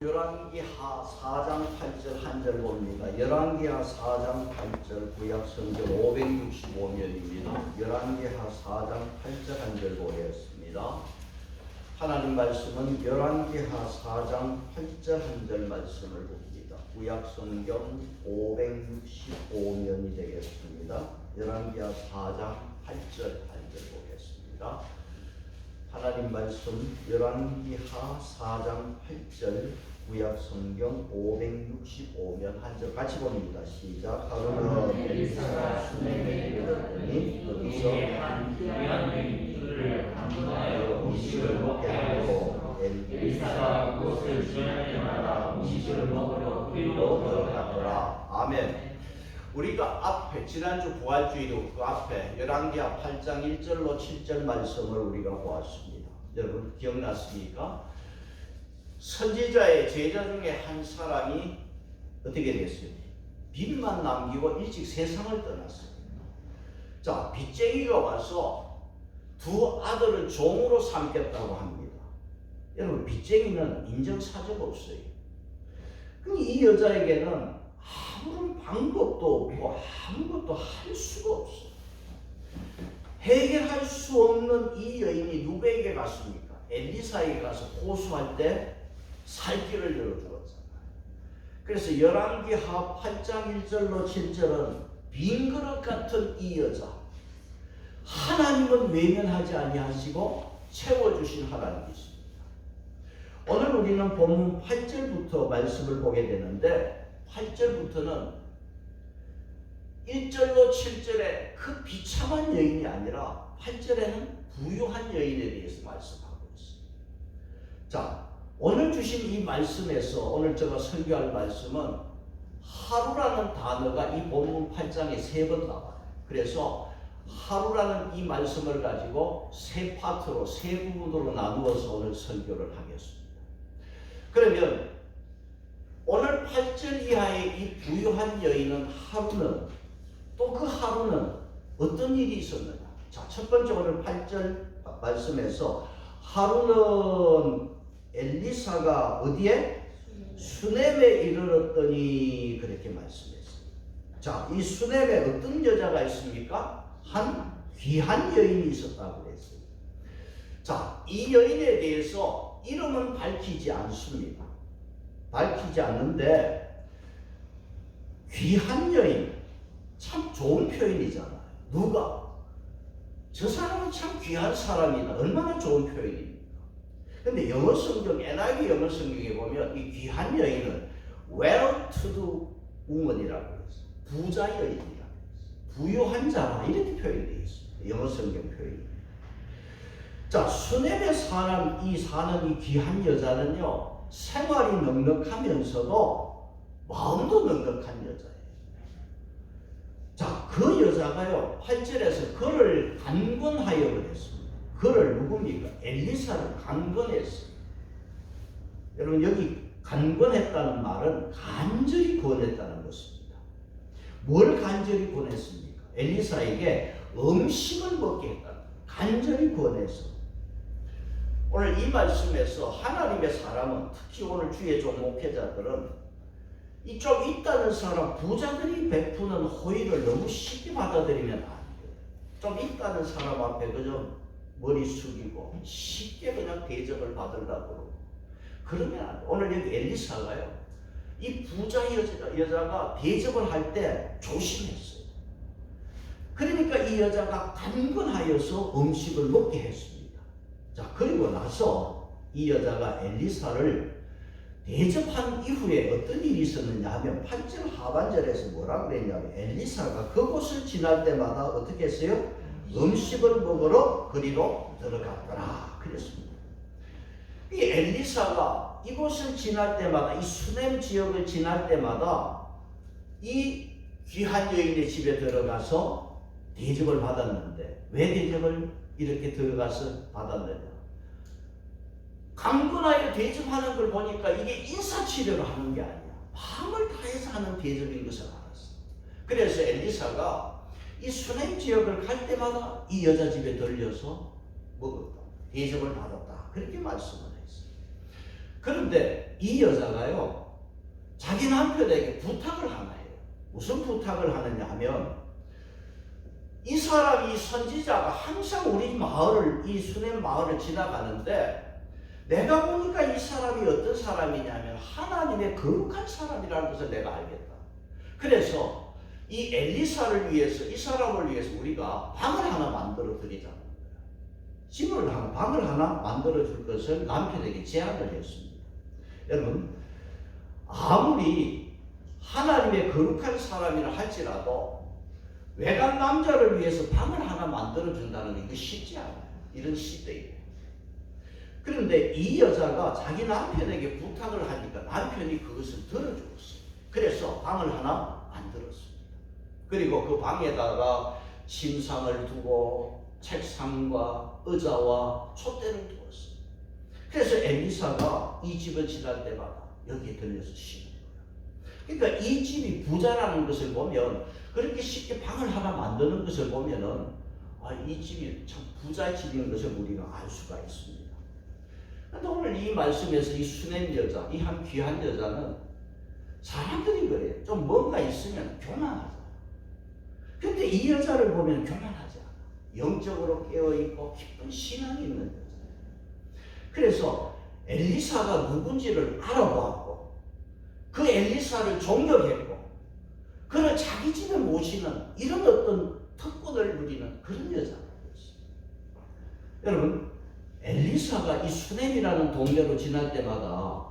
열왕기하 4장 8절 한 절 봅니다. 열왕기하 4장 8절 구약성경 565면입니다. 열왕기하 4장 8절 한 절 보겠습니다. 하나님 말씀은 열왕기하 4장 8절 한 절 말씀을 봅니다. 구약성경 565면이 되겠습니다. 열왕기하 4장 8절 한 절 보겠습니다. 하나님 말씀 열왕기하 4장 8절 구약성경 565면 한 절 같이 봅니다. 시작. 하루는 엘리사가 수넴에 이르렀더니 거기서 한 귀한 맹주를 방문하여 음식을 먹게 하고 엘리사가 그곳을 지날 때마다 음식을 먹으러 그리로 들어갔더라. 아멘. 우리가 앞에 지난주 부활주의로 그 앞에 열왕기하 8장 1절로 7절 말씀을 우리가 보았습니다. 여러분 기억났습니까? 선지자의 제자 중에 한 사람이 어떻게 됐어요? 빚만 남기고 일찍 세상을 떠났어요. 자, 빚쟁이가 와서 두 아들을 종으로 삼겠다고 합니다. 여러분 빚쟁이는 인정사정 없어요. 이 여자에게는 아무런 방법도 없고 아무것도 할 수가 없어요. 해결할 수 없는 이 여인이 누구에게 갔습니까? 엘리사에게 가서 호소할 때 살 길을 열어주었잖아요. 그래서 열왕기하 8장 1절로 7절은 빈 그릇 같은 이 여자, 하나님은 외면하지 아니하시고 채워주신 하나님이십니다. 오늘 우리는 본문 8절부터 말씀을 보게 되는데 8절부터는 1절로 7절에 그 비참한 여인이 아니라 8절에는 부유한 여인에 대해서 말씀하고 있습니다. 자, 오늘 주신 이 말씀에서 오늘 제가 설교할 말씀은 하루라는 단어가 이 본문 8장에 3번 나와요. 그래서 하루라는 이 말씀을 가지고 세 파트로, 세 부분으로 나누어서 오늘 설교를 하겠습니다. 그러면 오늘 8절 이하의 이 부유한 여인은 하루는 또 그 하루는 어떤 일이 있었느냐? 자, 첫 번째 오늘 8절 말씀에서 하루는 엘리사가 어디에? 수넴에 이르렀더니 그렇게 말씀했습니다. 자, 이 수넴에 어떤 여자가 있습니까? 한 귀한 여인이 있었다고 그랬어요. 자, 이 여인에 대해서 이름은 밝히지 않습니다. 밝히지 않는데 귀한 여인, 참 좋은 표현이잖아요. 누가? 저 사람은 참 귀한 사람이다. 얼마나 좋은 표현입니까? 근데 영어 성경, NIV 영어 성경에 보면 이 귀한 여인은 well-to-do woman이라고 했어요. 부자 여인이라고 했어요. 부유한 자라 이렇게 표현되어 있습니다. 영어 성경 표현이. 자, 수넴에 사는 이 귀한 여자는요, 생활이 넉넉하면서도 마음도 넉넉한 여자예요. 자, 그 여자가요, 8절에서 그를 간권하여 그랬습니다. 그를 누굽니까? 엘리사를 간권했어요. 여러분, 여기 간권했다는 말은 간절히 권했다는 것입니다. 뭘 간절히 권했습니까? 엘리사에게 음식을 먹게 했다. 간절히 권해서. 오늘 이 말씀에서 하나님의 사람은, 특히 오늘 주의 종 목회자들은 이 좀 있다는 사람, 부자들이 베푸는 호의를 너무 쉽게 받아들이면 안 돼요. 좀 있다는 사람 앞에 그저 머리 숙이고 쉽게 그냥 대접을 받으려고 그러고 그러면 안 돼요. 오늘 여기 엘리사가요, 이 부자 여자가 대접을 할 때 조심했어요. 그러니까 이 여자가 간권하여서 음식을 먹게 했습니다. 자, 그리고 나서 이 여자가 엘리사를 대접한 이후에 어떤 일이 있었느냐 하면 8절 하반절에서 뭐라 그랬냐면 엘리사가 그곳을 지날 때마다 어떻게 했어요? 음식을 먹으러 그리로 들어갔더라 그랬습니다. 이 엘리사가 이곳을 지날 때마다, 이 수넴 지역을 지날 때마다 이 귀한 여인의 집에 들어가서 대접을 받았는데, 왜 대접을 이렇게 들어가서 받았느냐? 강권하여 대접하는 걸 보니까 이게 인사치레로 하는 게 아니야. 마음을 다해서 하는 대접인 것을 알았어. 그래서 엘리사가 이 수넴 지역을 갈 때마다 이 여자 집에 들려서 먹었다. 대접을 받았다. 그렇게 말씀을 했어요. 그런데 이 여자가요, 자기 남편에게 부탁을 하나요. 무슨 부탁을 하느냐 하면, 이 사람이 선지자가 항상 우리 마을을, 이 수넴 마을을 지나가는데 내가 보니까 이 사람이 어떤 사람이냐면 하나님의 거룩한 사람이라는 것을 내가 알겠다. 그래서 이 엘리사를 위해서, 이 사람을 위해서 우리가 방을 하나 만들어 드리자는 거예요. 방을 하나 만들어 줄 것을 남편에게 제안을 했습니다. 여러분, 아무리 하나님의 거룩한 사람이라 할지라도 외간 남자를 위해서 방을 하나 만들어 준다는 게 이거 쉽지 않아요. 이런 시대에. 그런데 이 여자가 자기 남편에게 부탁을 하니까 남편이 그것을 들어주었어요. 그래서 방을 하나 만들었습니다. 그리고 그 방에다가 침상을 두고 책상과 의자와 촛대를 두었어요. 그래서 엘리사가 이 집을 지날 때마다 여기에 들려서 쉬는 거예요. 그러니까 이 집이 부자라는 것을 보면, 그렇게 쉽게 방을 하나 만드는 것을 보면은 이 집이 참 부자의 집인 것을 우리가 알 수가 있습니다. 그런데 오늘 이 말씀에서 이 수넴 여자, 이 한 귀한 여자는 사람들이 그래요. 좀 뭔가 있으면 교만하잖아. 근데 이 여자를 보면 교만하지 않아. 영적으로 깨어있고 깊은 신앙이 있는 여자예요. 그래서 엘리사가 누군지를 알아보았고 그 엘리사를 존경했고 그를 자기 집에 모시는 이런 어떤 특권을 누리는 그런 여자가 되었습니다. 여러분, 엘리사가 이 수넴이라는 동네로 지날 때마다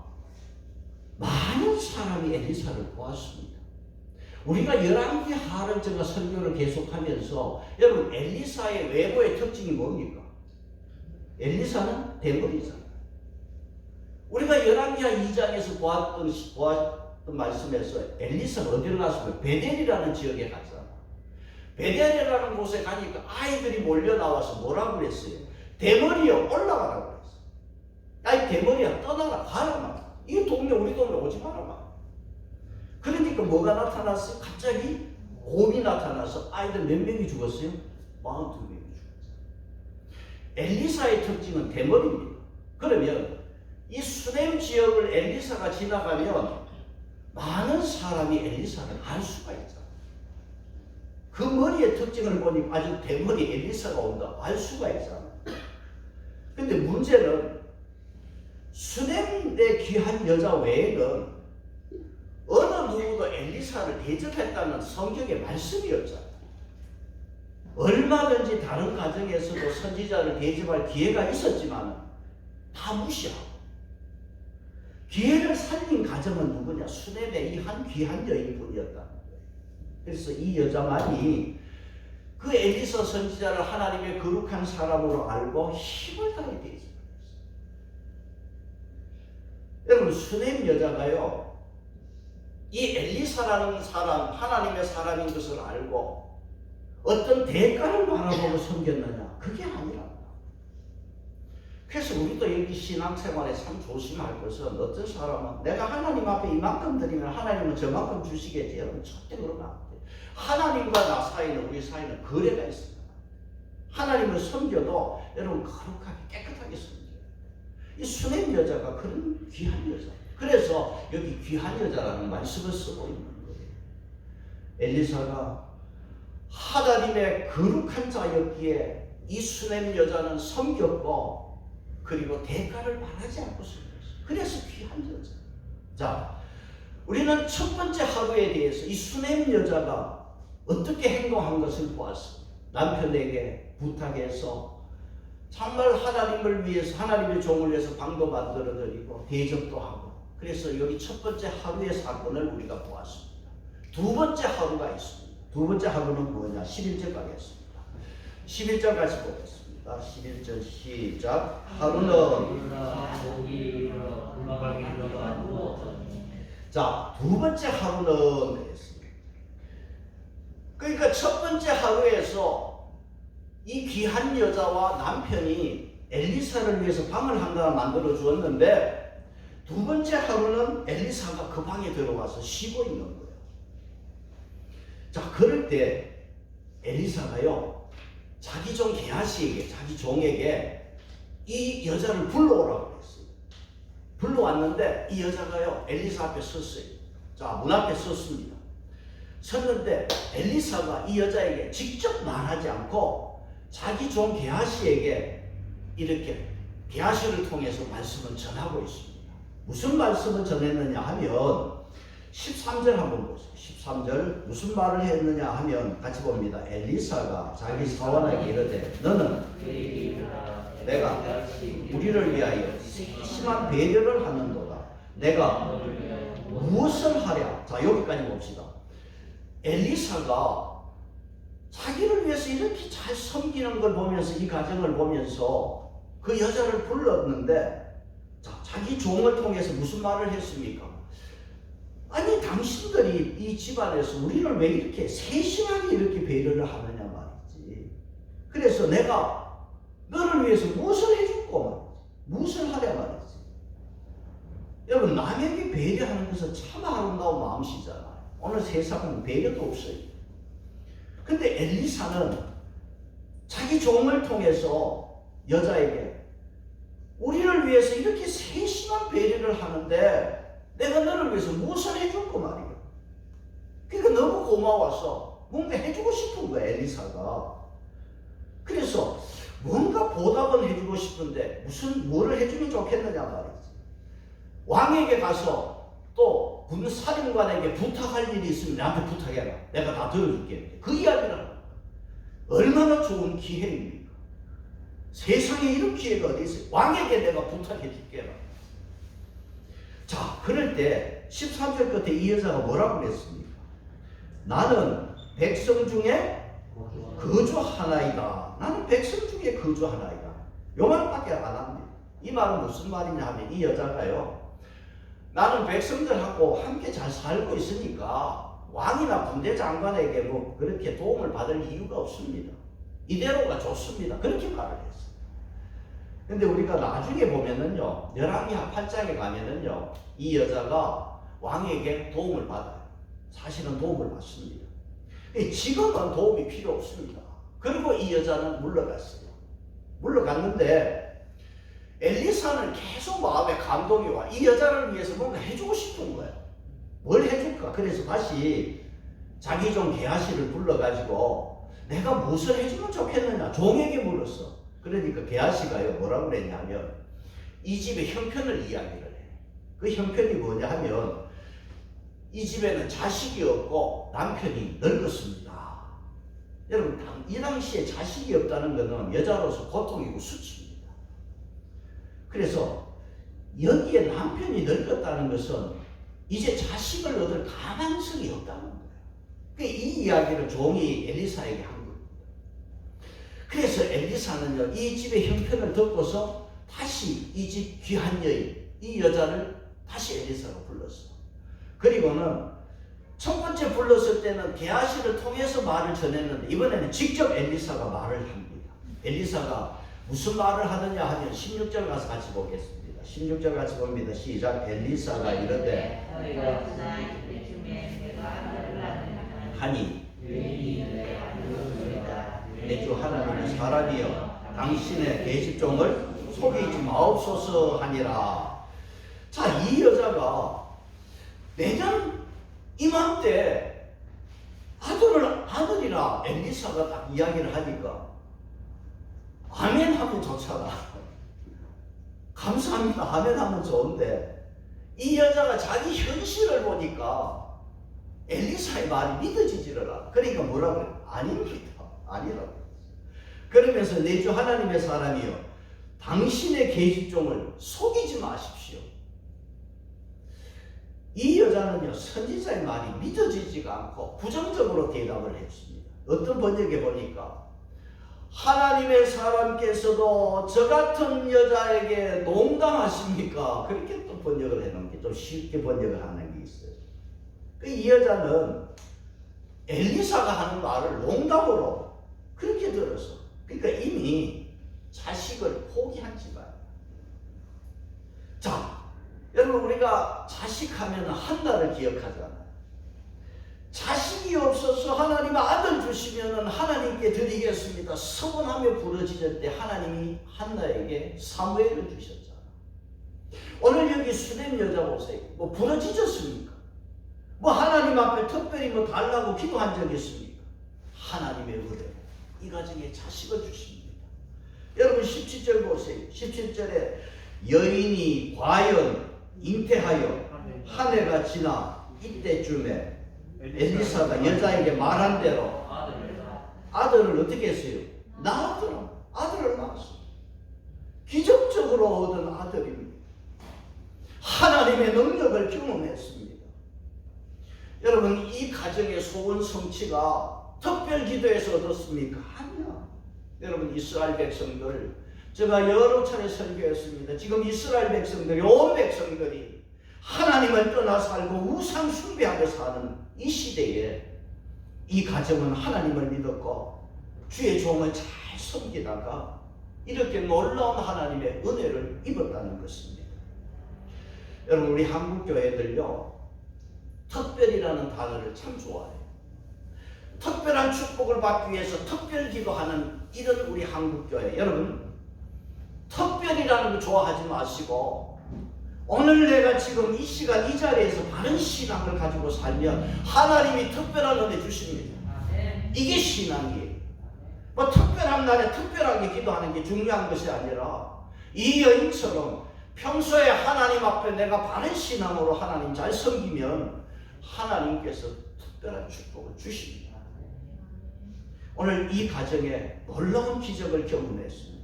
많은 사람이 엘리사를 보았습니다. 우리가 열왕기하를 제가 설교를 계속하면서 여러분, 엘리사의 외모의 특징이 뭡니까? 엘리사는 대머리잖아요. 우리가 열왕기하 2장에서 보았던 말씀에서 엘리사가 어디로 갔으면 베델이라는 지역에 갔잖아. 베델이라는 곳에 가니까 아이들이 몰려 나와서 뭐라고 그랬어요? 대머리여 올라가라고 그랬어. 아이 대머리야 떠나라 가라 막. 이 동네 우리 동네 오지 마라 막. 그러니까 뭐가 나타났어요? 갑자기 곰이 나타나서 아이들 몇 명이 죽었어요? 42명이 죽었어요. 엘리사의 특징은 대머리입니다. 그러면 이 수넴 지역을 엘리사가 지나가면 많은 사람이 엘리사를 알 수가 있잖아요. 그 머리의 특징을 보니 아주 대머리 엘리사가 온다 알 수가 있잖아요. 근데 문제는 수넴의 귀한 여자 외에는 어느 누구도 엘리사를 대접했다는 성경의 말씀이 없잖아요. 얼마든지 다른 가정에서도 선지자를 대접할 기회가 있었지만 다 무시하고 기회를 살린 가정은 누구냐? 수넴의 이 한 귀한 여인뿐이었다는 거예요. 그래서 이 여자만이 그 엘리사 선지자를 하나님의 거룩한 사람으로 알고 힘을 다해 대접했어요. 여러분, 수넴 여자가요, 이 엘리사라는 사람, 하나님의 사람인 것을 알고 어떤 대가를 바라보고 섬겼느냐? 그게 아니라. 그래서 우리도 여기 신앙생활에 참 조심할 것은, 어떤 사람은 내가 하나님 앞에 이만큼 드리면 하나님은 저만큼 주시겠지. 여러분, 절대 그러면 안 돼요. 하나님과 나 사이는, 우리 사이는 거래가 있습니다. 하나님을 섬겨도 여러분 거룩하게 깨끗하게 섬겨요. 이 수넴 여자가 그런 귀한 여자. 그래서 여기 귀한 여자라는 말씀을 쓰고 있는 거예요. 엘리사가 하나님의 거룩한 자였기에 이 수넴 여자는 섬겼고 그리고 대가를 바라지 않고 섬겼어요. 그래서 귀한 여자. 자, 우리는 첫 번째 하루에 대해서 이 수넴 여자가 어떻게 행동한 것을 보았습니다. 남편에게 부탁해서 정말 하나님을 위해서, 하나님의 종을 위해서 방도 만들어 드리고 대접도 하고, 그래서 여기 첫 번째 하루의 사건을 우리가 보았습니다. 두 번째 하루가 있습니다. 두 번째 하루는 뭐냐? 11절 가겠습니다. 11절 같이 보겠습니다. 11절 시작. 하루는 자, 두 번째 하루는 되겠습니다. 그러니까 첫 번째 하루에서 이 귀한 여자와 남편이 엘리사를 위해서 방을 하나 만들어 주었는데, 두 번째 하루는 엘리사가 그 방에 들어와서 쉬고 있는 거예요. 자, 그럴 때 엘리사가요, 자기 종 게하시에게, 자기 종에게 이 여자를 불러오라고 했어요. 불러왔는데 이 여자가요 엘리사 앞에 섰어요. 자, 문 앞에 섰습니다. 섰는데 엘리사가 이 여자에게 직접 말하지 않고 자기 종 게하시에게 이렇게 게하시를 통해서 말씀을 전하고 있습니다. 무슨 말씀을 전했느냐 하면 13절 한번 보세요. 13절 무슨 말을 했느냐 하면 같이 봅니다. 엘리사가 자기 사원에게 이르되 너는 내가 우리를 위하여 심한 배려를 하는도다. 내가 무엇을 하랴? 자, 여기까지 봅시다. 엘리사가 자기를 위해서 이렇게 잘 섬기는 걸 보면서 이 과정을 보면서 그 여자를 불렀는데 자, 자기 종을 통해서 무슨 말을 했습니까? 아니 당신들이 이 집안에서 우리를 왜 이렇게 세심하게 이렇게 배려를 하느냐 말이지. 그래서 내가 너를 위해서 무엇을 해줄까 말이지. 무엇을 하랴 말이지. 여러분 남에게 배려하는 것은 참 아름다운 마음씨잖아요. 오늘 세상은 배려도 없어요. 근데 엘리사는 자기 종을 통해서 여자에게 우리를 위해서 이렇게 세심한 배려를 하는데 내가 너를 위해서 무엇을 해줄 거 말이야. 그러니까 너무 고마워서 뭔가 해주고 싶은 거야 엘리사가. 그래서 뭔가 보답은 해주고 싶은데 뭐를 해주면 좋겠느냐 말이지. 왕에게 가서 또 군사령관에게 부탁할 일이 있으면 나한테 부탁해라. 내가 다 들어줄게. 그 이야기는 얼마나 좋은 기회입니까? 세상에 이런 기회가 어디 있어요? 왕에게 내가 부탁해 줄게라. 자, 그럴 때 13절 끝에 이 여자가 뭐라고 그랬습니까? 나는 백성 중에 거주하나이다. 나는 백성 중에 거주하나이다. 요 말밖에 안 합니다. 이 말은 무슨 말이냐 하면 이 여자가요, 나는 백성들하고 함께 잘 살고 있으니까 왕이나 군대 장관에게 뭐 그렇게 도움을 받을 이유가 없습니다. 이대로가 좋습니다. 그렇게 말을 했어요. 근데 우리가 나중에 보면은요, 열왕기하 8장에 가면은요, 이 여자가 왕에게 도움을 받아요. 사실은 도움을 받습니다. 지금은 도움이 필요 없습니다. 그리고 이 여자는 물러갔어요. 물러갔는데 엘리사는 계속 마음에 감동이 와. 이 여자를 위해서 뭔가 해주고 싶은 거야. 뭘 해줄까? 그래서 다시 자기 종 게하시를 불러가지고 내가 무엇을 해주면 좋겠느냐 종에게 물었어. 그러니까 게하시가요 뭐라고 그랬냐면 이 집의 형편을 이야기를 해. 그 형편이 뭐냐 하면 이 집에는 자식이 없고 남편이 늙었습니다. 여러분 이 당시에 자식이 없다는 것은 여자로서 고통이고 수치입니다. 그래서 여기에 남편이 늙었다는 것은 이제 자식을 얻을 가망성이 없다는 거예요. 이 이야기를 종이 엘리사에게 한 겁니다. 그래서 엘리사는요, 이 집의 형편을 듣고서 다시 이 집 귀한 여인, 이 여자를 다시 엘리사가 불렀어. 그리고는 첫 번째 불렀을 때는 게하시를 통해서 말을 전했는데 이번에는 직접 엘리사가 말을 합니다. 엘리사가 무슨 말을 하느냐 하면 16절 가서 같이 보겠습니다. 16절 같이 봅니다. 시작. 엘리사가 이르되 하니 내 주 하나님의 사람이여 당신의 계집종을 속이지 마옵소서 하니라. 자, 이 여자가 내년 이맘때 아들이라 엘리사가 딱 이야기를 하니까 아멘 하면 좋잖아. 감사합니다 아멘 하면 좋은데 이 여자가 자기 현실을 보니까 엘리사의 말이 믿어지지를 않아. 그러니까 뭐라고 그래? 아닙니다. 아니라고. 그러면서 내 주 하나님의 사람이여 당신의 계집종을 속이지 마십시오. 이 여자는요, 선지자의 말이 믿어지지가 않고 부정적으로 대답을 했습니다. 어떤 번역에 보니까 하나님의 사람께서도 저 같은 여자에게 농담하십니까? 그렇게 또 번역을 해놓은 게 좀 쉽게 번역을 하는 게 있어요. 이 여자는 엘리사가 하는 말을 농담으로 그렇게 들었어. 그러니까 이미 자식을 포기한 집안. 자, 여러분 우리가 자식하면 한나를 기억하잖아요. 자식이 없어서 하나님 아들 주시면 하나님께 드리겠습니다. 서원하며 부르짖을 때 하나님이 한나에게 사무엘을 주셨잖아. 오늘 여기 수냄 여자 보세요. 뭐 부러지셨습니까? 뭐 하나님 앞에 특별히 뭐 달라고 기도한 적 있습니까? 하나님의 은혜로 이 가정에 자식을 주십니다. 여러분 17절 보세요. 17절에 여인이 과연 잉태하여 한 해가 지나 이때쯤에 엘리사가 여자에게 말한 대로 아들을 어떻게 했어요? 낳았더라. 아들을 낳았어요. 기적적으로 얻은 아들입니다. 하나님의 능력을 경험했습니다. 여러분 이 가정의 소원 성취가 특별 기도에서 얻었습니까? 아니야. 여러분 이스라엘 백성들 제가 여러 차례 설교했습니다. 지금 이스라엘 백성들이 온 백성들이 하나님을 떠나 살고 우상 숭배하며 사는 이 시대에 이 가정은 하나님을 믿었고 주의 종을 잘 섬기다가 이렇게 놀라운 하나님의 은혜를 입었다는 것입니다. 여러분 우리 한국 교회들요 특별이라는 단어를 참 좋아해요. 특별한 축복을 받기 위해서 특별 기도하는 이런 우리 한국 교회 여러분 특별이라는 거 좋아하지 마시고 오늘 내가 지금 이 시간 이 자리에서 바른 신앙을 가지고 살면 하나님이 특별한 은혜 주십니다. 이게 신앙이에요. 뭐 특별한 날에 특별하게 기도하는 게 중요한 것이 아니라 이 여인처럼 평소에 하나님 앞에 내가 바른 신앙으로 하나님 잘 섬기면 하나님께서 특별한 축복을 주십니다. 오늘 이 가정에 놀라운 기적을 경험했습니다.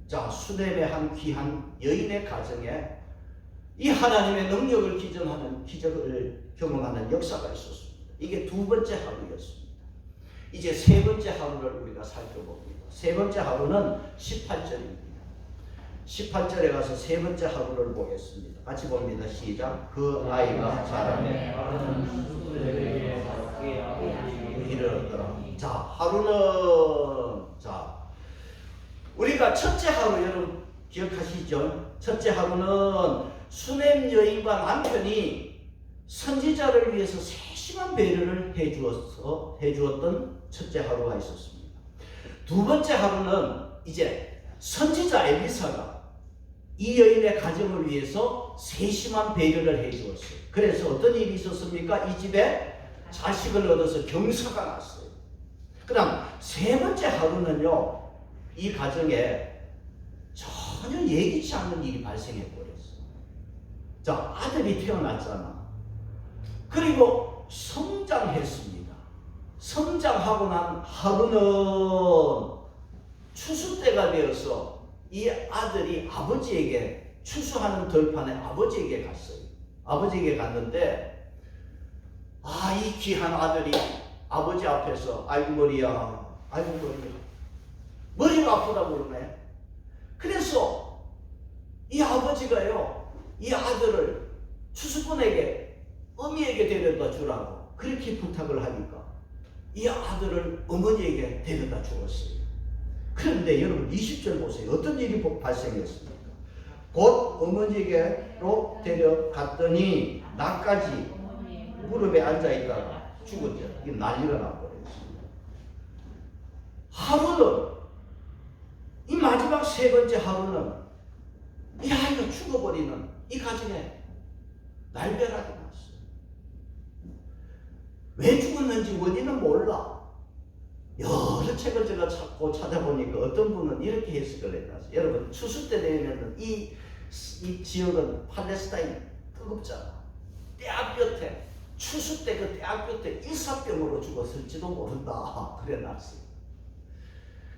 자, 수넴의 한 귀한 여인의 가정에 이 하나님의 능력을 기적을 경험하는 역사가 있었습니다. 이게 두 번째 하루였습니다. 이제 세 번째 하루를 우리가 살펴봅니다. 세 번째 하루는 18절입니다. 18절에 가서 세 번째 하루를 보겠습니다. 같이 봅니다. 시작. 그 아이가 자라매 이르렀더라. 자, 하루는 우리가 첫째 하루 여러분 기억하시죠? 첫째 하루는 수넴 여인과 남편이 선지자를 위해서 세심한 배려를 해주었던 첫째 하루가 있었습니다. 두 번째 하루는 이제 선지자 엘리사가 이 여인의 가정을 위해서 세심한 배려를 해주었어요. 그래서 어떤 일이 있었습니까? 이 집에 자식을 얻어서 경사가 났어요. 그 다음 세 번째 하루는요 이 가정에 전혀 예기치 않는 일이 발생해버렸어요. 자, 아들이 태어났잖아. 그리고 성장했습니다. 성장하고 난 하루는 추수 때가 되어서 이 아들이 아버지에게 추수하는 들판에 아버지에게 갔어요. 아버지에게 갔는데 이 귀한 아들이 아버지 앞에서 아이고 머리야 머리가 아프다고 그러네. 그래서 이 아버지가요 이 아들을 추수꾼에게 어미에게 데려다 주라고 그렇게 부탁을 하니까 이 아들을 어머니에게 데려다 주었어요. 그런데 여러분 20절 보세요. 어떤 일이 발생했습니까? 곧 어머니에게로 데려갔더니 나까지 무릎에 앉아있다가 죽었죠. 이게 난리가 나버렸습니다. 하루는 이 마지막 세 번째 하루는 이 아이가 죽어버리는 이 가정에 날벼락이 났어요. 왜 죽었는지 원인은 몰라. 여러 책을 제가 찾아보니까 어떤 분은 이렇게 해석을 해놨어요. 여러분 추수 때 되면 이 지역은 팔레스타인 뜨겁잖아. 떼약볕에 추수 때 그 떼약볕에 일사병으로 죽었을지도 모른다. 그래놨어요.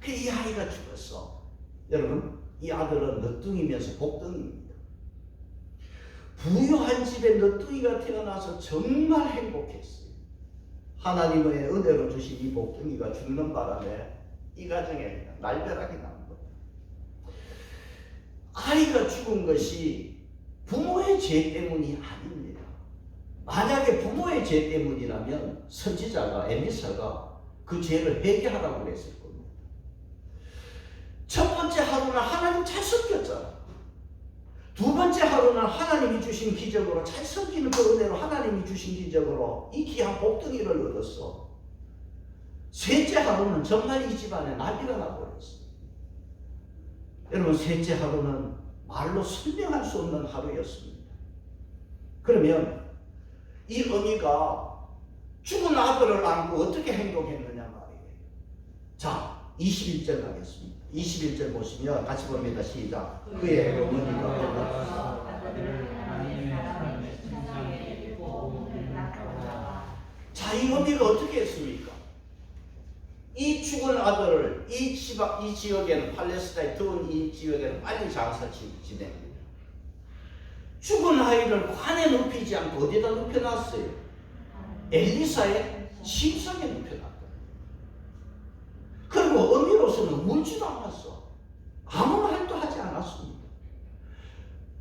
이 아이가 죽었어. 여러분 이 아들은 늦둥이면서 복둥이입니다. 부유한 집에 늦둥이가 태어나서 정말 행복했어요. 하나님의 은혜로 주신 이 복둥이가 죽는 바람에 이 가정에 날벼락이 난 거예요. 아이가 죽은 것이 부모의 죄 때문이 아닙니다. 만약에 부모의 죄 때문이라면 선지자가 엘리사가 그 죄를 회개하라고 그랬을 겁니다. 첫 번째 하루는 하나님 잘 섬겼잖아. 두 번째 하루는 하나님이 주신 기적으로 잘 섬기는 그 은혜로 하나님이 주신 기적으로 이 귀한 복덩이를 얻었어. 셋째 하루는 정말 이 집안에 난리가 나버렸어. 여러분 셋째 하루는 말로 설명할 수 없는 하루였습니다. 그러면 이 어미가 죽은 아들을 안고 어떻게 행동했느냐 말이에요. 자, 21절 가겠습니다. 21절 보시면 같이 봅니다. 시작. 그의 어머니가 자, 이 어미가 어떻게 했습니까? 이 죽은 아들을 이 지역에는, 팔레스타인 더운 이 지역에는 빨리 장사 지냅니다. 죽은 아이를 관에 눕히지 않고 어디다 눕혀놨어요? 엘리사의 침상에 눕혀놨다. 그리고 어미로서는 울지도 않았어. 아무 말도 하지 않았습니다.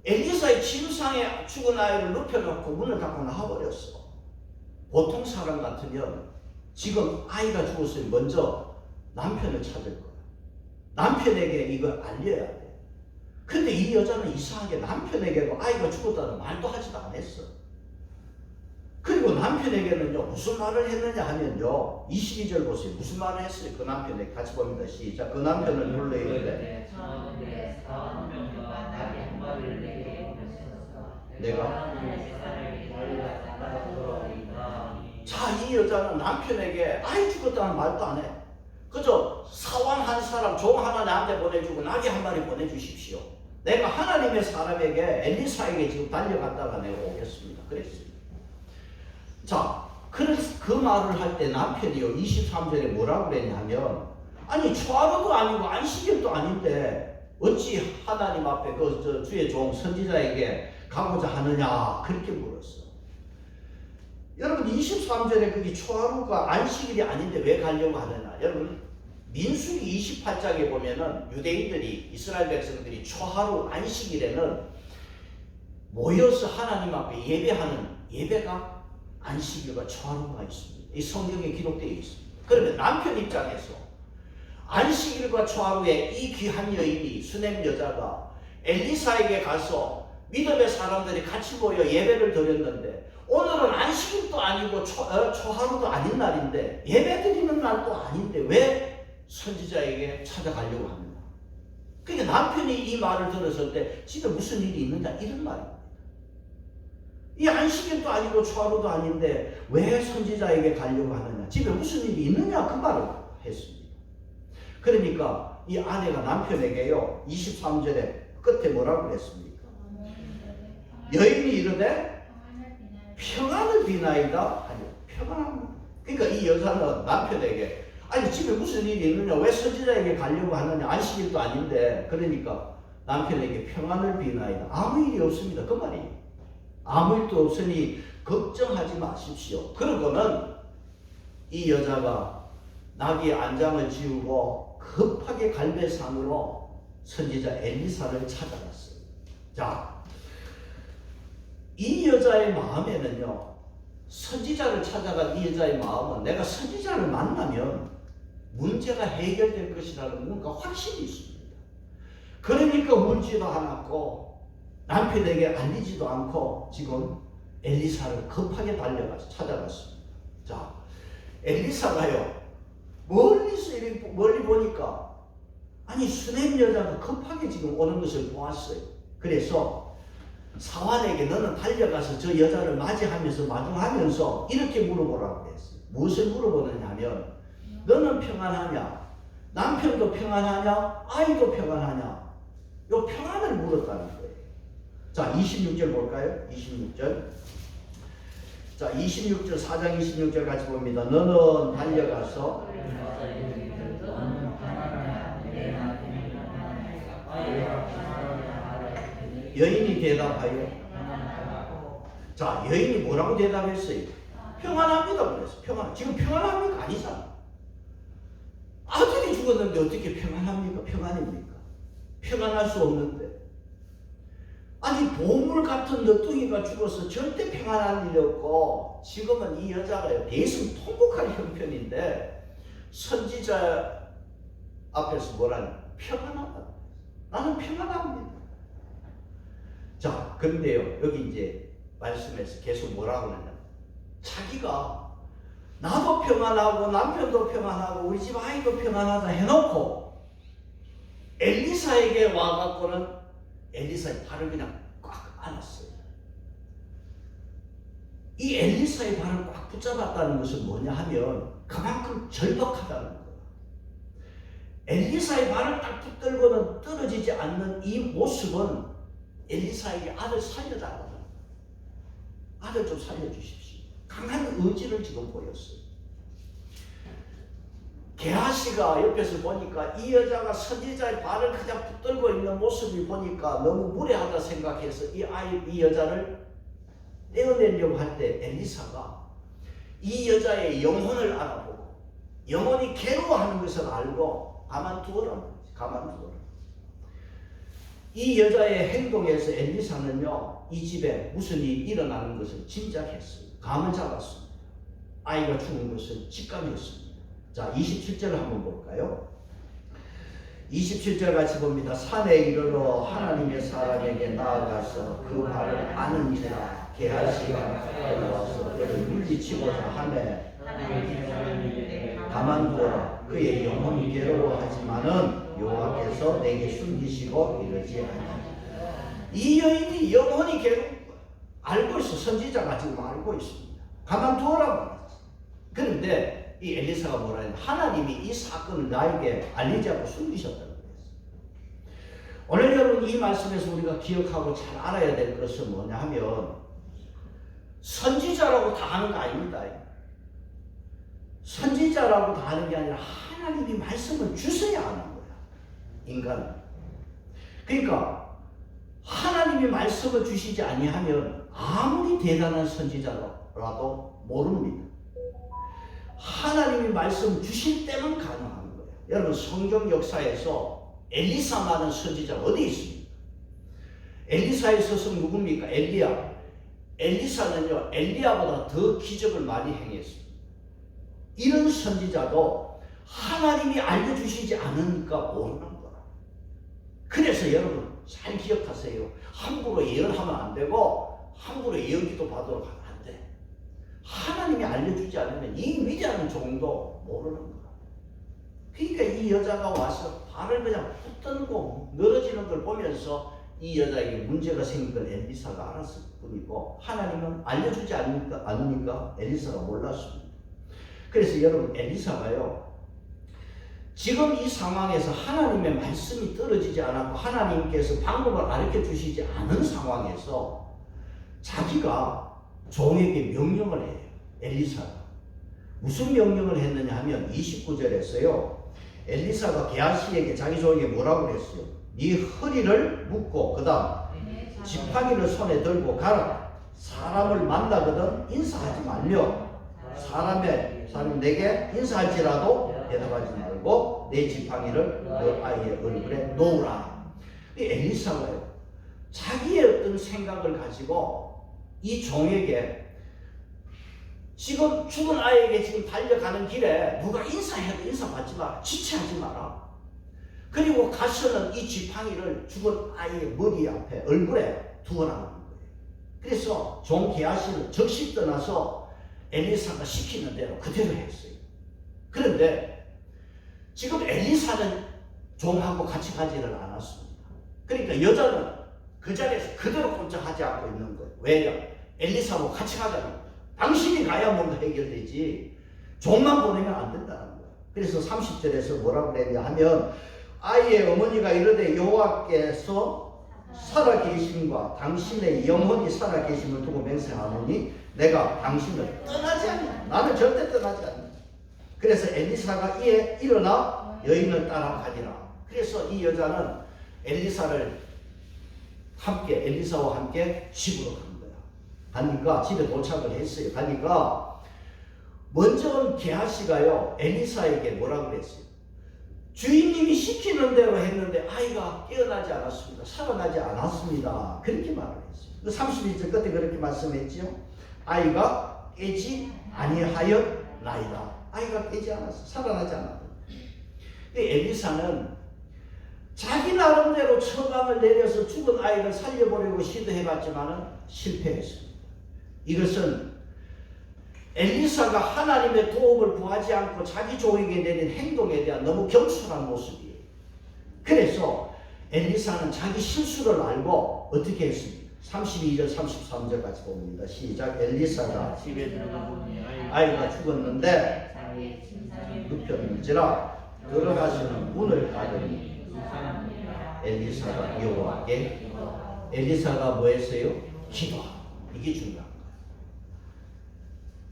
엘리사의 침상에 죽은 아이를 눕혀놓고 문을 닫고 나와버렸어. 보통 사람 같으면 지금 아이가 죽었으면 먼저 남편을 찾을 거야. 남편에게 이걸 알려야 돼. 근데 이 여자는 이상하게 남편에게도 아이가 죽었다는 말도 하지도 않았어. 그리고 남편에게는요, 무슨 말을 했느냐 하면요, 22절 보세요. 무슨 말을 했어요? 그 남편에게. 같이 봅니다. 시작. 그 남편은 불러 이르되 내가 자, 이 여자는 남편에게 아이 죽었다는 말도 안 해. 그저 사원 한 사람, 종 하나 나한테 보내주고 나귀 한 마리 보내주십시오. 내가 하나님의 사람에게, 엘리사에게 지금 달려갔다가 내가 오겠습니다. 그랬습니다. 자, 그래서 그 말을 할 때 남편이요, 23절에 뭐라고 그랬냐면, 아니 초하루도 아니고 안식일도 아닌데 어찌 하나님 앞에 주의 종 선지자에게 가고자 하느냐, 그렇게 물었어. 여러분, 23절에 그게 초하루가 안식일이 아닌데 왜 가려고 하느냐. 여러분, 민수기 28장에 보면은 유대인들이, 이스라엘 백성들이 초하루 안식일에는 모여서 하나님 앞에 예배하는 예배가 안식일과 초하루가 있습니다. 이 성경에 기록되어 있습니다. 그러면 남편 입장에서 안식일과 초하루에 이 귀한 여인이, 수냄 여자가 엘리사에게 가서 믿음의 사람들이 같이 모여 예배를 드렸는데, 오늘은 안식일도 아니고 초하루도 아닌 날인데, 예배 드리는 날도 아닌데 왜 선지자에게 찾아가려고 하느냐. 그러니까 남편이 이 말을 들었을 때 집에 무슨 일이 있느냐, 이런 말입니다. 이 안식일도 아니고 초하루도 아닌데 왜 선지자에게 가려고 하느냐, 집에 무슨 일이 있느냐, 그 말을 했습니다. 그러니까 이 아내가 남편에게요, 23절에 끝에 뭐라고 그랬습니까? 여인이 이르되 평안을 비나이다 하니, 평안합니다. 그러니까 이 여자는 남편에게, 아니 집에 무슨 일이 있느냐, 왜 선지자에게 가려고 하느냐, 안식일도 아닌데. 그러니까 남편에게 평안을 비나이다, 아무 일이 없습니다, 그 말이에요. 아무 일도 없으니 걱정하지 마십시오. 그러고는 이 여자가 나귀 안장을 지우고 급하게 갈배산으로 선지자 엘리사를 찾아갔어요. 자, 이 여자의 마음에는요, 선지자를 찾아간 이 여자의 마음은 내가 선지자를 만나면 문제가 해결될 것이라는 뭔가 확신이 있습니다. 그러니까 울지도 않았고 남편에게 알리지도 않고 지금 엘리사를 급하게 달려가서 찾아갔습니다. 자, 엘리사가요, 멀리 보니까 아니 수냄 여자가 급하게 지금 오는 것을 보았어요. 그래서 사환에게 너는 달려가서 저 여자를 맞이하면서 마중하면서 이렇게 물어보라고 했어요. 무엇을 물어보느냐 하면, 너는 평안하냐, 남편도 평안하냐, 아이도 평안하냐, 요 평안을 물었다는 거예요. 자, 26절 볼까요? 26절. 자, 26절, 4장 26절 같이 봅니다. 너는 달려가서 여인이 대답하여, 자, 여인이 뭐라고 대답했어요? 평안합니다 그랬어. 평안. 지금 평안합니까? 아니잖아. 아들이 죽었는데 어떻게 평안합니까? 평안입니까? 평안할 수 없는데. 아니 보물 같은 너뚱이가 죽어서 절대 평안할 일이 없고, 지금은 이 여자가 대승 통곡할 형편인데 선지자 앞에서 뭐라니? 평안하다. 나는 평안합니다. 자, 그런데요, 여기 이제 말씀에서 계속 뭐라고 하느냐, 자기가 나도 평안하고 남편도 평안하고 우리 집 아이도 평안하다 해놓고 엘리사에게 와갖고는 엘리사의 발을 그냥 꽉 안았어요. 이 엘리사의 발을 꽉 붙잡았다는 것은 뭐냐 하면 그만큼 절박하다는 거예요. 엘리사의 발을 딱 붙들고는 떨어지지 않는 이 모습은 엘리사에게 아들 살려달라는 거예요. 아들 좀 살려주십시오. 강한 의지를 지금 보였어요. 게하시가 옆에서 보니까 이 여자가 선지자의 발을 그냥 붙들고 있는 모습을 보니까 너무 무례하다 생각해서 이 여자를 떼어내려고 할 때 엘리사가 이 여자의 영혼을 알아보고 영혼이 괴로워하는 것을 알고 가만두어라. 이 여자의 행동에서 엘리사는요, 이 집에 무슨 일이 일어나는 것을 짐작했어요. 감을 잡았습니다. 아이가 죽은 것을 직감했습니다. 자, 27절을 한번 볼까요? 27절 같이 봅니다. 산에 이르러 하나님의 사람에게 나아가서 그 발을 아는지라. 게하시가 올라와서 그를 물리치고자 하매 가만두어라. 그의 영혼이 괴로워하지만은 여호와께서 내게 숨기시고 이러지 아니하리라. 이 여인이 영혼이 알고 있어. 선지자가 지금 알고 있습니다. 가만두어라고. 그런데 이 엘리사가 뭐라 했냐, 하나님이 이 사건을 나에게 알리지 않고 숨기셨다고 그랬어요. 오늘 여러분 이 말씀에서 우리가 기억하고 잘 알아야 될 것은 뭐냐 하면 선지자라고 다 하는 거 아닙니다. 선지자라고 다 하는 게 아니라 하나님이 말씀을 주셔야 하는 거야, 인간은. 그러니까 하나님이 말씀을 주시지 아니하면 아무리 대단한 선지자라도 모릅니다. 하나님이 말씀 주실 때만 가능한 거예요. 여러분 성경 역사에서 엘리사만한 선지자가 어디 있습니까? 엘리사의 스승 누굽니까? 엘리야. 엘리사는요, 엘리야보다 더 기적을 많이 행했습니다. 이런 선지자도 하나님이 알려주시지 않으니까 모르는 거라. 그래서 여러분 잘 기억하세요. 함부로 예언하면 안 되고 함부로 예언기도 받으러 가면 안 돼. 하나님이 알려주지 않으면 이 위대한 종도 모르는 거야. 그러니까 이 여자가 와서 발을 그냥 붙들고 늘어지는 걸 보면서 이 여자에게 문제가 생긴 걸 엘리사가 알았을 뿐이고 하나님은 알려주지 않으니까 엘리사가 몰랐습니다. 그래서 여러분 엘리사가요, 지금 이 상황에서 하나님의 말씀이 떨어지지 않았고 하나님께서 방법을 가르쳐 주시지 않은 상황에서 자기가 종에게 명령을 해요. 엘리사가 무슨 명령을 했느냐 하면 29절에서요, 엘리사가 게하시에게 자기 종에게 뭐라고 그랬어요? 네 허리를 묶고 그 다음 지팡이를 손에 들고 가라. 사람을 만나거든 인사하지 말며 사람 내게 인사할지라도 대답하지 말고 내 지팡이를 그 아이의 얼굴에 놓으라. 엘리사가요, 자기의 어떤 생각을 가지고 이 종에게 지금 죽은 아이에게 지금 달려가는 길에 누가 인사해도 인사받지 마라. 지체하지 마라. 그리고 가서는 이 지팡이를 죽은 아이의 머리 앞에 얼굴에 두어라는 거예요. 그래서 종 게하시는 즉시 떠나서 엘리사가 시키는 대로 그대로 했어요. 그런데 지금 엘리사는 종하고 같이 가지를 않았습니다. 그러니까 여자는 그 자리에서 그대로 꼼짝하지 않고 있는 거예요. 왜요? 엘리사하고 같이 가자는 거예요. 당신이 가야 뭔가 해결되지 종만 보내면 안 된다는 거예요. 그래서 30절에서 뭐라고 그랬냐 하면 아이의 어머니가 이르되 여호와께서 살아계심과 당신의 영혼이 살아계심을 두고 맹세하노니 내가 당신을 떠나지 않는다. 나는 절대 떠나지 않는다. 그래서 엘리사가 이에 일어나 여인을 따라가니라. 그래서 이 여자는 엘리사와 함께 집으로 간 거야. 가니까 집에 도착을 했어요. 가니까 먼저 온 게하시가요, 엘리사에게 뭐라고 그랬어요? 주인님이 시키는 대로 했는데 아이가 깨어나지 않았습니다. 살아나지 않았습니다. 그렇게 말을 했어요. 31절 끝에 그렇게 말씀했죠. 아이가 깨지 아니하였나이다. 아이가 깨지 않았어. 살아나지 않았다. 엘리사는 자기 나름대로 처방을 내려서 죽은 아이를 살려보려고 시도해봤지만 실패했습니다. 이것은 엘리사가 하나님의 도움을 구하지 않고 자기 종에게 내린 행동에 대한 너무 경솔한 모습이에요. 그래서 엘리사는 자기 실수를 알고 어떻게 했습니까? 32절 33절까지 봅니다. 시작. 엘리사가 집에 들어가 보니 아이가 죽었는데 눕혔는지라 들어가서는 문을 닫으니 엘리사가 여호와께 엘리사가 뭐 했어요? 기도하고. 이게 중요한 거예요.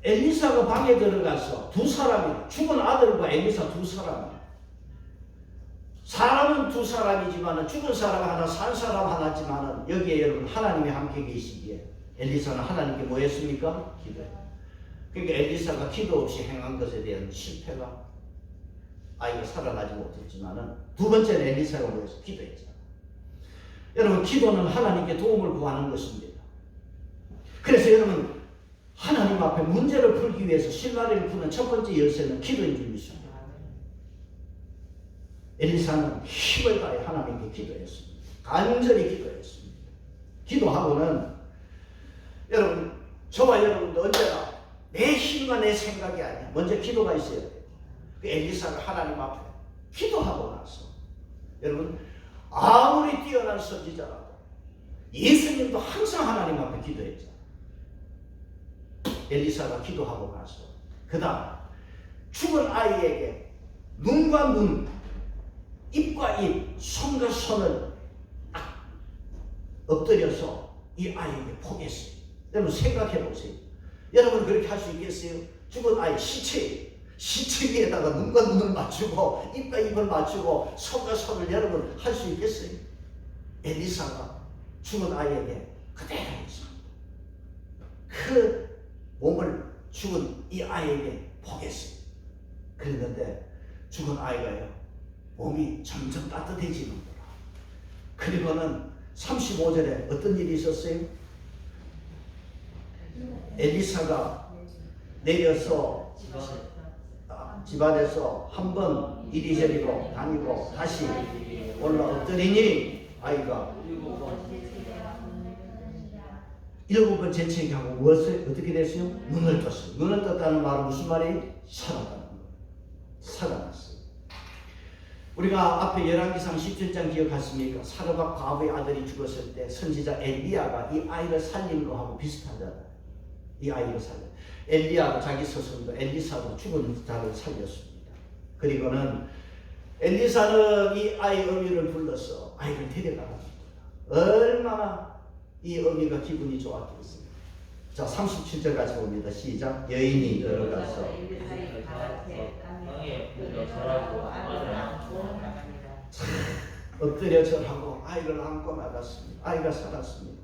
엘리사가 방에 들어가서 두 사람이 죽은 아들과 엘리사 두 사람이 사람은 두 사람이지만 죽은 사람 하나 산 사람 하나지만 여기에 여러분 하나님이 함께 계시기에 엘리사는 하나님께 뭐 했습니까? 기도했다. 그러니까 엘리사가 기도 없이 행한 것에 대한 실패가 아이가 살아나지 못했지만은 두 번째는 엘리사가 뭐 했어? 기도했잖아. 여러분 기도는 하나님께 도움을 구하는 것입니다. 그래서 여러분 하나님 앞에 문제를 풀기 위해서 실마리를 푸는 첫 번째 열쇠는 기도인 줄 믿습니다. 엘리사는 힘을 다해 하나님께 기도했습니다. 간절히 기도했습니다. 기도하고는 여러분 저와 여러분도 언제나 내 힘과 내 생각이 아니야. 먼저 기도가 있어야 돼요. 그 엘리사가 하나님 앞에 기도하고 나서 여러분 아무리 뛰어난 선지자라도 예수님도 항상 하나님 앞에 기도했잖아요. 엘리사가 기도하고 나서 그 다음 죽은 아이에게 눈과 눈, 입과 입, 손과 손을 딱 엎드려서 이 아이에게 포기했어요. 여러분 생각해 보세요. 여러분 그렇게 할 수 있겠어요? 죽은 아이 시체 위에다가 눈과 눈을 맞추고 입과 입을 맞추고 손과 손을 여러분 할 수 있겠어요? 엘리사가 죽은 아이에게 그대로 했습니다. 그 몸을 죽은 이 아이에게 포기했어요. 그랬는데 죽은 아이가요 몸이 점점 따뜻해지는 거라. 그리고는 35절에 어떤 일이 있었어요? 엘리사가 내려서 집안에서 한번 이리저리로 다니고 다시 올라 엎드리니 아이가 7번 재채기하고 무엇을 어떻게 됐어요? 눈을 떴어요. 눈을 떴다는 말은 무슨 말이에요? 살았다는 거예요. 살아났어요. 우리가 앞에 열왕기상 17장 기억하십니까? 사르밧 과부의 아들이 죽었을 때 선지자 엘리야가 이 아이를 살린 거하고 비슷하잖아요. 이 아이를 살려. 엘리야도 자기 스승도 엘리사도 죽은 자를 살렸습니다. 그리고는 엘리사는 이 아이 어미를 불러서 아이를 데려가랍니다. 얼마나 이 어미가 기분이 좋았겠습니까? 자, 37절까지 봅니다. 시작. 여인이 들어가서 엎드려 절하고 아이를 안고 나갔습니다. 아이가 살았습니다.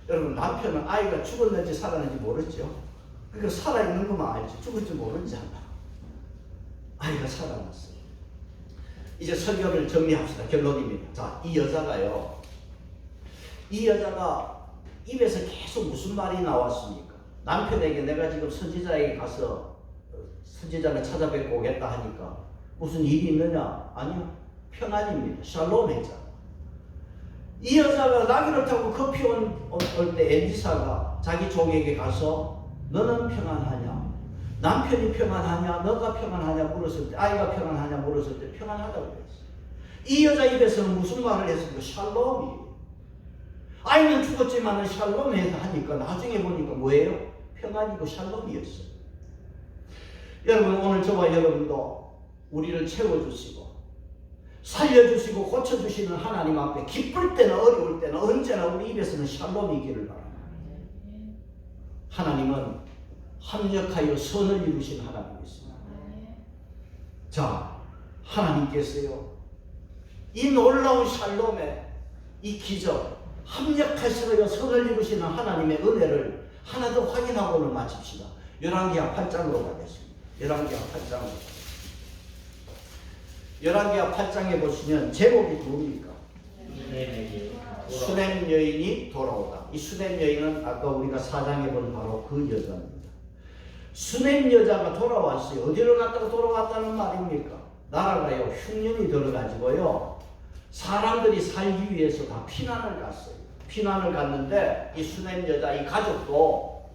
여러분 남편은 아이가 죽었는지 살았는지 모르죠. 그러니까 살아있는 것만 알지 죽은지 모르잖아. 아이가 살아났어요. 이제 설교를 정리합시다. 결론입니다. 자, 이 여자가 입에서 계속 무슨 말이 나왔습니까? 남편에게 내가 지금 선지자에게 가서 선지자를 찾아뵙고 오겠다 하니까 무슨 일이 있느냐? 아니요. 평안입니다. 샬롬 했잖아. 이 여자가 나귀를 타고 커피 올 때 엘리사가 자기 종에게 가서 너는 평안하냐? 남편이 평안하냐? 너가 평안하냐? 물었을 때 아이가 평안하냐? 물었을 때 평안하다고 그랬어요. 이 여자 입에서는 무슨 말을 했습니까? 샬롬이에요. 아이는 죽었지만 샬롬 하니까 나중에 보니까 뭐예요? 평안이고 샬롬이었어요. 여러분 오늘 저와 여러분도 우리를 채워주시고 살려주시고 고쳐주시는 하나님 앞에 기쁠 때나 어려울 때나 언제나 우리 입에서는 샬롬이기를 바랍니다. 하나님은 합력하여 선을 이루신 하나님이십니다. 자, 하나님께서요 이 놀라운 샬롬의 이 기적 합력하시고 선을 이루시는 하나님의 은혜를 하나 더 확인하고 오늘 마칩시다. 열왕기하 8장으로 가겠습니다. 열왕기하 8장으로. 열왕기하 8장에 보시면 제목이 뭡니까? 수냄 여인이 돌아오다. 이 수냄 여인은 아까 우리가 4장에 본 바로 그 여자입니다. 수냄 여자가 돌아왔어요. 어디를 갔다가 돌아왔다는 말입니까? 나라가요 흉년이 들어가지고요 사람들이 살기 위해서 다 피난을 갔어요. 피난을 갔는데 이 수냄 여자 이 가족도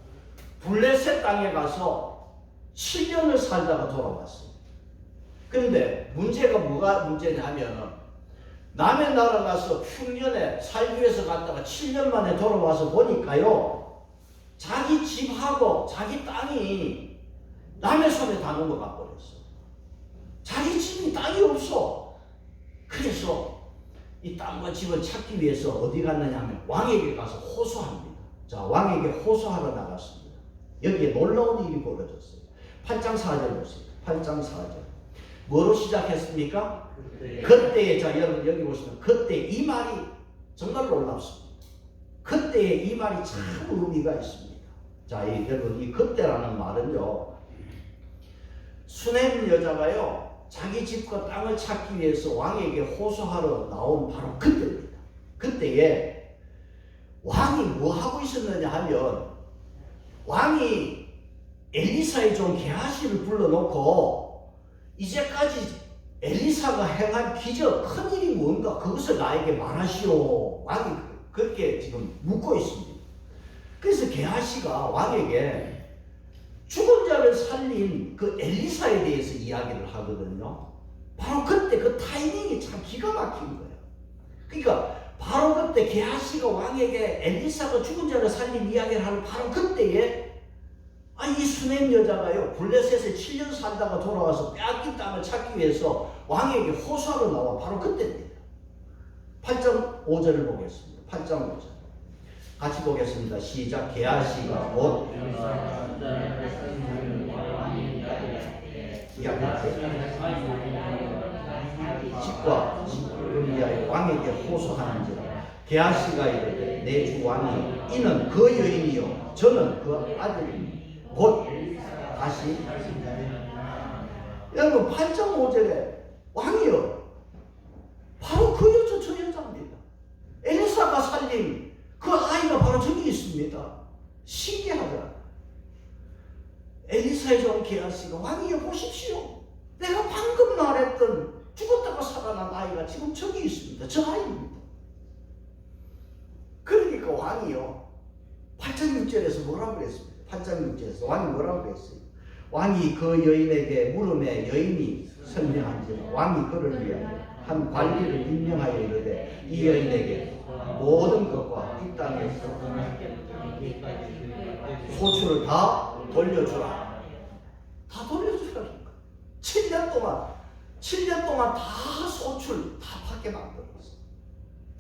블레셋 땅에 가서 7년을 살다가 돌아왔어요. 그런데 문제가 뭐가 문제냐면 남의 나라 가서 흉년에 살기 위해서 갔다가 7년 만에 돌아와서 보니까요, 자기 집하고 자기 땅이 남의 손에 다 넘어가 버렸어. 자기 집이 땅이 없어. 그래서 이 땅과 집을 찾기 위해서 어디 갔느냐 하면 왕에게 가서 호소합니다. 자, 왕에게 호소하러 나갔습니다. 여기에 놀라운 일이 벌어졌어요. 8장 4절 보세요. 8장 4절. 뭐로 시작했습니까? 그때에, 자, 여러분 여기 보시면 그때 이 말이 정말 놀랍습니다. 그때에 이 말이 참 의미가 있습니다. 자, 여러분 이 그때라는 말은요, 수넴 여자가요, 자기 집과 땅을 찾기 위해서 왕에게 호소하러 나온 바로 그때입니다. 그때에 왕이 뭐 하고 있었느냐 하면, 왕이 엘리사의 종 게하시를 불러놓고 이제까지 엘리사가 행한 기적, 큰일이 뭔가 그것을 나에게 말하시오. 왕이 그렇게 지금 묻고 있습니다. 그래서 게하시가 왕에게 죽은 자를 살린 그 엘리사에 대해서 이야기를 하거든요. 바로 그때 그 타이밍이 참 기가 막힌 거예요. 그러니까 바로 그때 게하시가 왕에게 엘리사가 죽은 자를 살린 이야기를 하는 바로 그때에 이 수넴 여자가요, 블레셋에 7년 살다가 돌아와서 빼앗긴 땅을 찾기 위해서 왕에게 호소하러 나와 바로 그때입니다. 8장 5절을 보겠습니다. 8장 5절 같이 보겠습니다. 시작. 게하시가 곧 집과 집을 위하여 왕에게 호소하는지라. 게하시가 이르되 내 주 왕이 이는 그 여인이요 저는 그 아들이니 곧 다시. 여러분 8장 5절에 왕이요, 바로 그 여자 저 여자입니다. 엘리사가 살린 그 아이가 바로 저기 있습니다. 신기하다. 엘리사의 종 게하시가 왕이여 보십시오, 내가 방금 말했던 죽었다가 살아난 아이가 지금 저기 있습니다. 저 아이입니다. 그러니까 왕이요 8장 6절에서 뭐라고 그랬습니까? 8장 6절에서 왕이 뭐라고 그랬어요? 왕이 그 여인에게 물음에 여인이 설명한지라. 왕이 그를 위하여 한 관리를 임명하여 이르되 이 여인에게 모든 것과 이 땅에서 소출을 다 돌려주라. 다 돌려주라는 거예요. 7년 동안 다 소출 다 받게 만들었어요.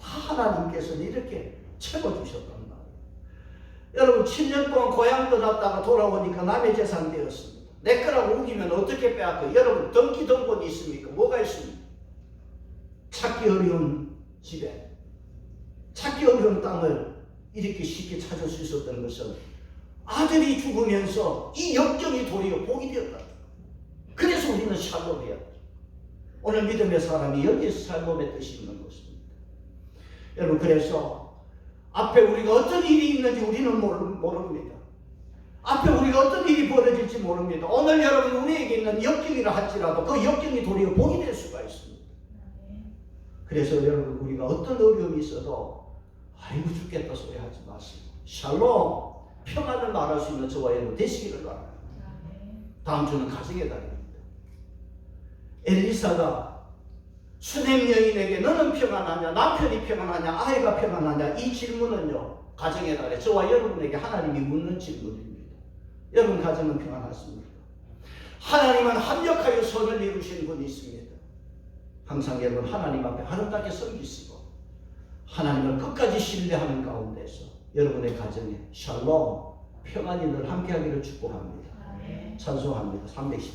다 하나님께서는 이렇게 채워주셨단 말이에요. 여러분 7년 동안 고향 떠났다가 돌아오니까 남의 재산 되었습니다. 내 거라고 우기면 어떻게 빼앗겨? 여러분 등기등본이 있습니까? 뭐가 있습니까? 찾기 어려운 집에, 찾기 어려운 땅을 이렇게 쉽게 찾을 수 있었던 것은 아들이 죽으면서 이 역경이 도리어 복이 되었다. 그래서 우리는 샬롬해야 돼. 오늘 믿음의 사람이 여기에서 샬롬의 뜻이 있는 것입니다. 여러분 그래서 앞에 우리가 어떤 일이 있는지 우리는 모릅니다. 앞에 우리가 어떤 일이 벌어질지 모릅니다. 오늘 여러분 우리에게 있는 역경이라 할지라도 그 역경이 도리어 복이 될 수가 있습니다. 그래서 여러분 우리가 어떤 어려움이 있어도 아이고 죽겠다 소리 하지 마시고 샬롬, 평안을 말할 수 있는 저와 여러분 되시기를 바랍니다. 다음 주는 가정의 달입니다. 엘리사가 수넴 여인에게 너는 평안하냐, 남편이 평안하냐, 아이가 평안하냐, 이 질문은요 가정의 달에 저와 여러분에게 하나님이 묻는 질문입니다. 여러분 가정은 평안하십니까? 하나님은 합력하여 선을 이루신 분이 있습니다. 항상 여러분 하나님 앞에 아름답게 섬기시고 하나님을 끝까지 신뢰하는 가운데서 여러분의 가정에 샬롬, 평안이 늘 함께하기를 축복합니다. 찬송합니다. 313절.